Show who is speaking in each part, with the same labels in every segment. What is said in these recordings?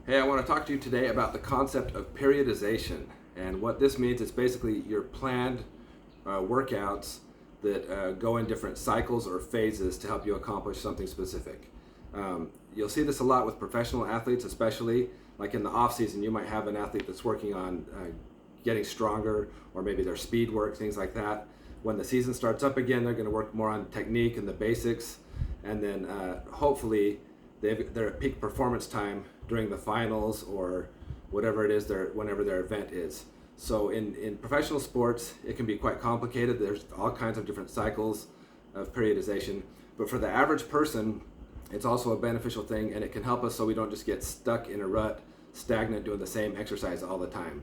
Speaker 1: Hey, I want to talk to you today about the concept of periodization. And what this means is basically your planned workouts that go in different cycles or phases to help you accomplish something specific. You'll see this a lot with professional athletes, especially like in the off season. You might have an athlete that's working on getting stronger, or maybe their speed work, things like that. When the season starts up again, they're going to work more on technique and the basics, and then hopefully they're at peak performance time during the finals or whatever it is whenever their event is. So in professional sports, it can be quite complicated. There's all kinds of different cycles of periodization. But for the average person, it's also a beneficial thing, and it can help us so we don't just get stuck in a rut, stagnant, doing the same exercise all the time.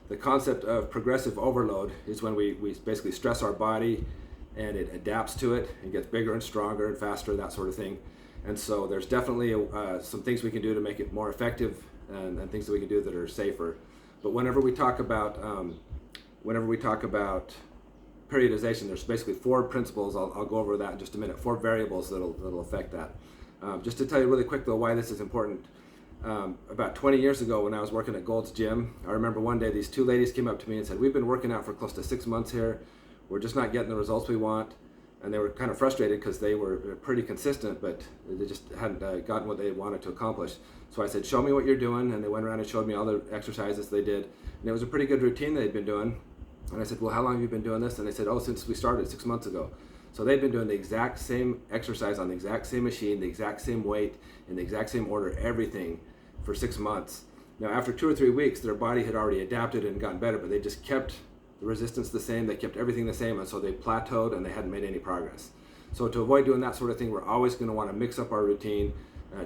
Speaker 1: The concept of progressive overload is when we basically stress our body and it adapts to it and gets bigger and stronger and faster, that sort of thing. And so there's definitely some things we can do to make it more effective, and things that we can do that are safer. But whenever we talk about periodization, there's basically four principles. I'll go over that in just a minute. Four variables that'll affect that. Just to tell you really quick though why this is important. About 20 years ago, when I was working at Gold's Gym, I remember one day these two ladies came up to me and said, "We've been working out for close to 6 months here. We're just not getting the results we want." And they were kind of frustrated because they were pretty consistent, but they just hadn't gotten what they wanted to accomplish. So I said, "Show me what you're doing." And they went around and showed me all the exercises they did. And it was a pretty good routine they'd been doing. And I said, "Well, how long have you been doing this?" And they said, "Oh, since we started 6 months ago." So they've been doing the exact same exercise on the exact same machine, the exact same weight, in the exact same order, everything for 6 months. Now, after 2 or 3 weeks, their body had already adapted and gotten better, but they just kept the resistance the same, they kept everything the same, and so they plateaued and they hadn't made any progress. So to avoid doing that sort of thing, we're always going to want to mix up our routine,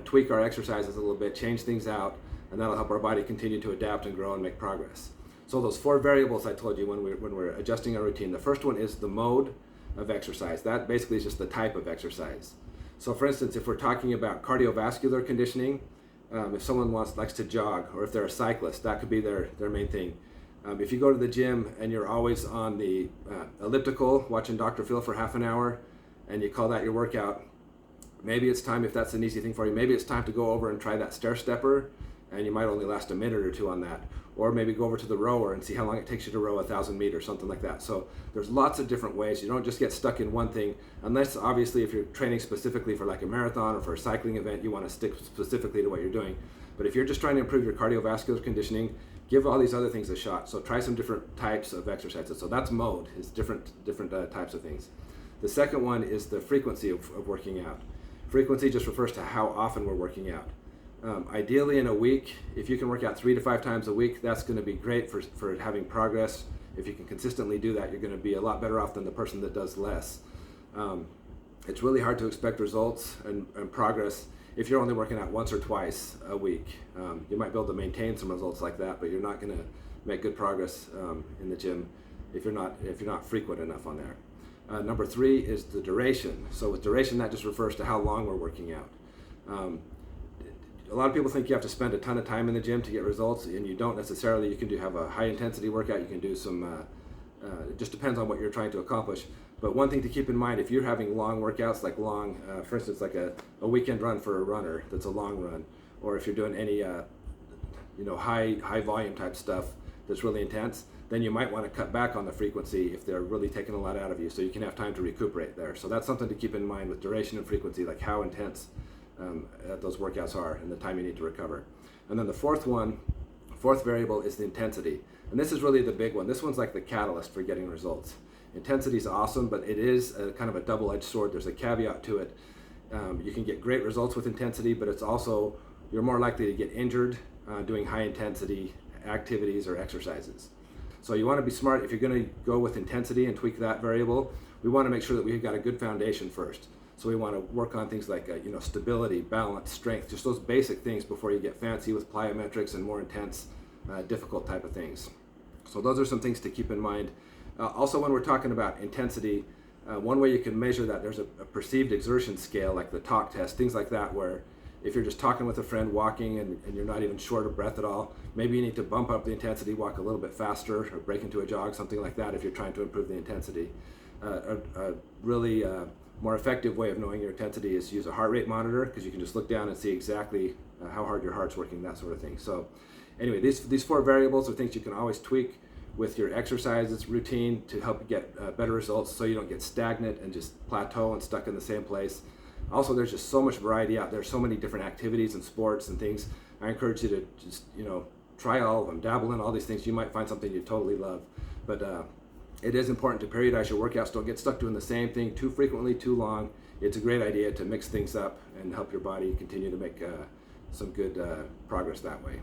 Speaker 1: tweak our exercises a little bit, change things out, and that'll help our body continue to adapt and grow and make progress. So those four variables I told you when we're adjusting our routine. The first one is the mode of exercise. That basically is just the type of exercise. So for instance, if we're talking about cardiovascular conditioning, if someone likes to jog, or if they're a cyclist, that could be their main thing. If you go to the gym and you're always on the elliptical watching Dr. Phil for half an hour and you call that your workout, maybe it's time, if that's an easy thing for you, maybe it's time to go over and try that stair stepper, and you might only last a minute or two on that. Or maybe go over to the rower and see how long it takes you to row 1,000 meters, something like that. So there's lots of different ways. You don't just get stuck in one thing, unless obviously if you're training specifically for like a marathon or for a cycling event, you want to stick specifically to what you're doing. But if you're just trying to improve your cardiovascular conditioning, give all these other things a shot. So try some different types of exercises. So that's mode, is different types of things. The second one is the frequency of working out. Frequency just refers to how often we're working out. Ideally in a week, if you can work out 3 to 5 times a week, that's going to be great for having progress. If you can consistently do that, you're going to be a lot better off than the person that does less. It's really hard to expect results and progress if you're only working out once or twice a week. You might be able to maintain some results like that, but you're not going to make good progress in the gym if you're not frequent enough on there. Number 3 is the duration. So with duration, that just refers to how long we're working out. A lot of people think you have to spend a ton of time in the gym to get results, and you don't necessarily. You can have a high intensity workout. You can do some, it just depends on what you're trying to accomplish. But one thing to keep in mind, if you're having long workouts, like for instance, like a weekend run for a runner, that's a long run, or if you're doing any, high volume type stuff that's really intense, then you might want to cut back on the frequency if they're really taking a lot out of you, so you can have time to recuperate there. So that's something to keep in mind with duration and frequency, like how intense those workouts are and the time you need to recover. And then the fourth variable is the intensity. And this is really the big one. This one's like the catalyst for getting results. Intensity is awesome, but it is kind of a double-edged sword. There's a caveat to it. You can get great results with intensity, but it's also, you're more likely to get injured doing high intensity activities or exercises. So you want to be smart. If you're going to go with intensity and tweak that variable, we want to make sure that we've got a good foundation first. So we want to work on things like stability, balance, strength, just those basic things before you get fancy with plyometrics and more intense, difficult type of things. So those are some things to keep in mind. Also, when we're talking about intensity, one way you can measure that, there's a perceived exertion scale, like the talk test, things like that, where if you're just talking with a friend, walking, and you're not even short of breath at all, maybe you need to bump up the intensity, walk a little bit faster, or break into a jog, something like that, if you're trying to improve the intensity. A really more effective way of knowing your intensity is to use a heart rate monitor, because you can just look down and see exactly how hard your heart's working, that sort of thing. So anyway, these 4 variables are things you can always tweak with your exercises routine to help you get better results, so you don't get stagnant and just plateau and stuck in the same place. Also, there's just so much variety out there, so many different activities and sports and things. I encourage you to just, try all of them, dabble in all these things. You might find something you totally love. But it is important to periodize your workouts. Don't get stuck doing the same thing too frequently, too long. It's a great idea to mix things up and help your body continue to make some good progress that way.